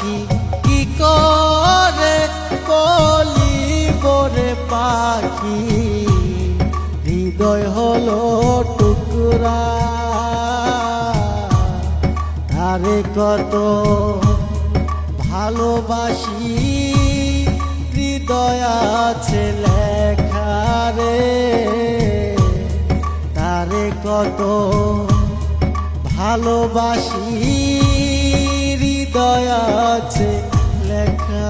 পাখি কি করে বলিব রে পাখি, হৃদয় হলো টুকরা, তারে কত ভালোবাসি, হৃদয় আছে লেখা রে, তারে কত ভালোবাসি, হৃদয় আছে লেখা।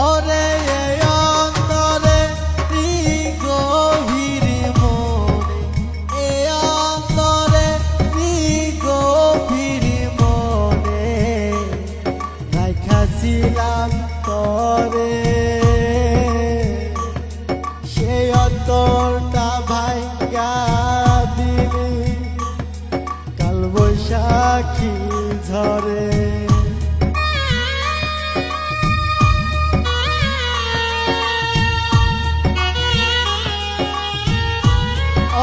ওরে অন্তরে গভীর মনে, এ অন্তরে গভীর মনে, রাখিয়াছিলাম তরে, সেই অন্তরটা ভাঙা দিলি কাল বৈশাখী ঝরে।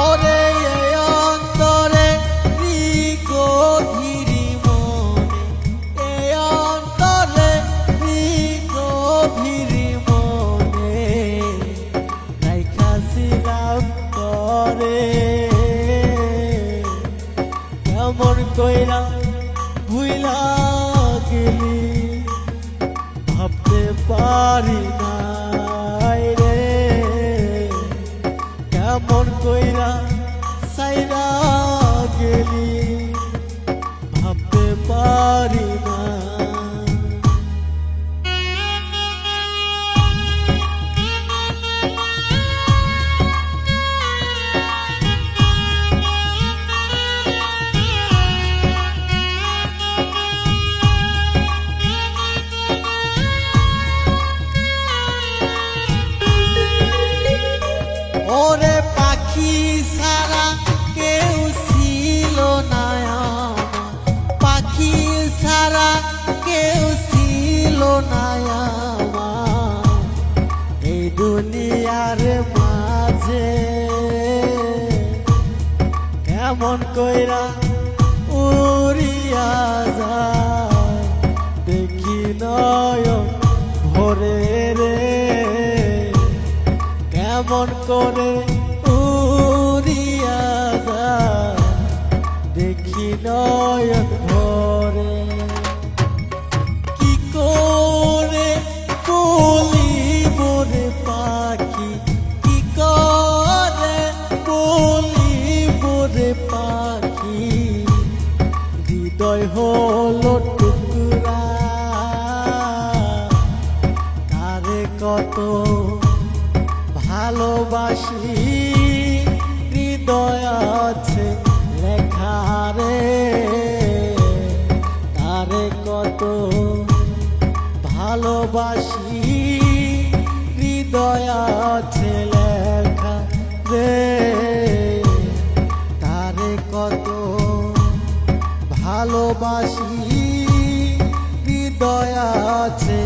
ওরে অন্তরে গভীর মনে, এ অন্তরে গভীর মনে, রাখিয়াছিলাম তরে, কেমন কইরা ভুইলা গেলি ভাবতে পারি নাই রে, কেমন কইরা সাইরা গেলি ভাবতে পারি না। ওরে পাখি ছাড়া কেউ ছিল না আমার, পাখি ছাড়া কেউ ছিল না আমার, এই দুনিয়ার মাঝে কেমন কইরা উড়িয়া যায় দেখি নয়ন ভরে রে, কেমন করে উড়িয়া যায় দেখি নয়ন ভরে, কি করে বলিব রে পাখি, কি করে বলিব রে পাখি, হৃদয় হলো টুকরা, তারে কত ভালোবাসি, হৃদয় আছে লেখা রে, তারে কত ভালোবাসি, হৃদয় আছে লেখা রে, তারে কত ভালোবাসি, হৃদয় আছে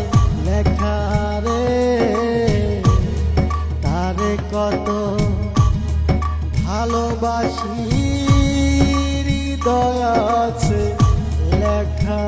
লেখা রে, তারে কত ভালোবাসি, হৃদয় আছে লেখা।